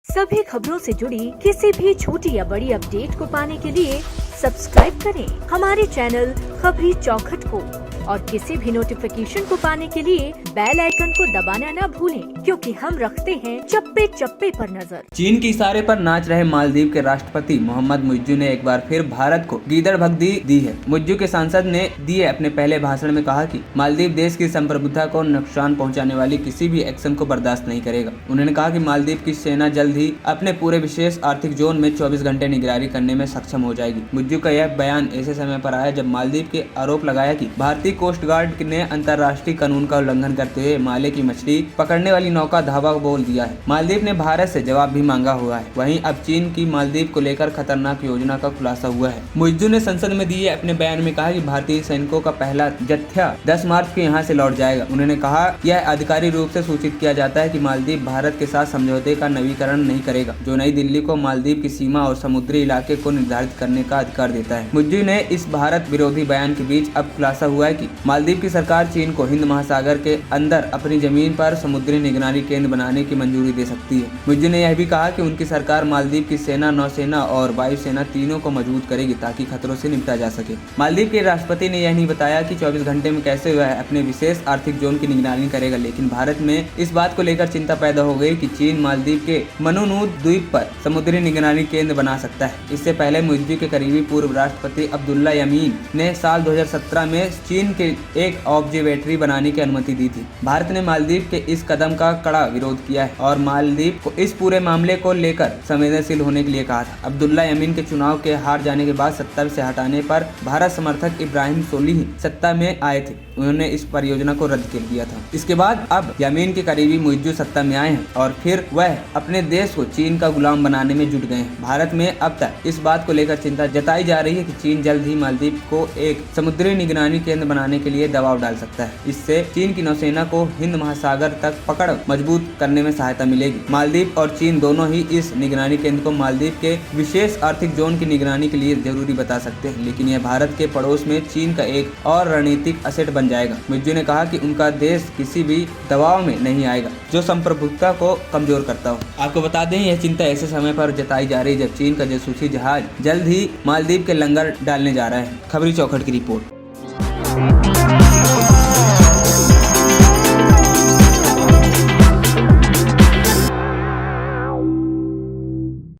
सभी खबरों से जुड़ी किसी भी छोटी या बड़ी अपडेट को पाने के लिए सब्सक्राइब करें हमारे चैनल खबरी चौखट को और किसी भी नोटिफिकेशन को पाने के लिए बेल आइकन को दबाना न भूलें, क्योंकि हम रखते हैं चप्पे चप्पे पर नजर। चीन के इशारे पर नाच रहे मालदीव के राष्ट्रपति मोहम्मद मुइज्जू ने एक बार फिर भारत को गीदड़ भगदी दी है। मुइज्जू के सांसद ने दिए अपने पहले भाषण में कहा कि मालदीव देश की संप्रभुता को नुकसान पहुंचाने वाली किसी भी एक्शन को बर्दाश्त नहीं करेगा। उन्होंने कहा कि मालदीव की सेना जल्द ही अपने पूरे विशेष आर्थिक जोन में 24 घंटे निगरानी करने में सक्षम हो जाएगी। मुइज्जू का यह बयान ऐसे समय पर आया जब मालदीव के आरोप लगाया कि भारतीय कोस्ट गार्ड ने अंतर्राष्ट्रीय कानून का उल्लंघन करते हुए माले की मछली पकड़ने वाली नौका धावा बोल दिया है। मालदीव ने भारत से जवाब भी मांगा हुआ है। वहीं अब चीन की मालदीव को लेकर खतरनाक योजना का खुलासा हुआ है। मुइज्जू ने संसद में दिए अपने बयान में कहा कि भारतीय सैनिकों का पहला जत्था 10 मार्च को यहां से लौट जाएगा। उन्होंने कहा यह आधिकारिक रूप से सूचित किया जाता है कि मालदीव भारत के साथ समझौते का नवीकरण नहीं करेगा, जो नई दिल्ली को मालदीव की सीमा और समुद्री इलाके को निर्धारित करने का अधिकार देता है। मुइज्जू ने इस भारत विरोधी बयान के बीच अब खुलासा हुआ है कि मालदीव की सरकार चीन को हिंद महासागर के अंदर अपनी जमीन पर समुद्री निगरानी केंद्र बनाने की मंजूरी दे सकती है। मुइज्जू ने यह भी कहा कि उनकी सरकार मालदीव की सेना, नौसेना और वायुसेना तीनों को मजबूत करेगी ताकि खतरों से निपटा जा सके। मालदीव के राष्ट्रपति ने यह नहीं बताया कि 24 घंटे में कैसे वह अपने विशेष आर्थिक जोन की निगरानी करेगा, लेकिन भारत में इस बात को लेकर चिंता पैदा हो गई कि चीन मालदीव के मनूनूद द्वीप पर समुद्री निगरानी केंद्र बना सकता है। इससे पहले मुइज्जू के करीबी पूर्व राष्ट्रपति अब्दुल्ला यमीन ने साल 2017 में चीन के एक ऑब्जर्वेटरी बनाने की अनुमति दी थी। भारत ने मालदीव के इस कदम का कड़ा विरोध किया है और मालदीव को इस पूरे मामले को लेकर संवेदनशील होने के लिए कहा था। अब्दुल्ला यमीन के चुनाव के हार जाने के बाद सत्ता से हटाने पर भारत समर्थक इब्राहिम सोलिह सत्ता में आए थे। उन्होंने इस परियोजना को रद्द कर दिया था। इसके बाद अब यमीन के करीबी मुइज्जू सत्ता में आए हैं और फिर वह अपने देश को चीन का गुलाम बनाने में जुट गए हैं। भारत में अब तक इस बात को लेकर चिंता जताई जा रही है कि चीन जल्द ही मालदीव को एक समुद्री निगरानी केंद्र बनाने के लिए दबाव डाल सकता है। इससे चीन की नौसेना को हिंद महासागर तक पकड़ मजबूत करने में सहायता मिलेगी। मालदीव और चीन दोनों ही इस निगरानी केंद्र को मालदीव के विशेष आर्थिक जोन की निगरानी के लिए जरूरी बता सकते हैं, लेकिन यह भारत के पड़ोस में चीन का एक और रणनीतिक असेट बन जाएगा। मुइज्जू ने कहा कि उनका देश किसी भी दबाव में नहीं आएगा जो संप्रभुता को कमजोर करता हो। आपको बता दें यह चिंता ऐसे समय पर जताई जा रही है जब चीन का जासूसी जहाज जल्द ही मालदीव के लंगर डालने जा रहा है। खबरी चौखट की रिपोर्ट।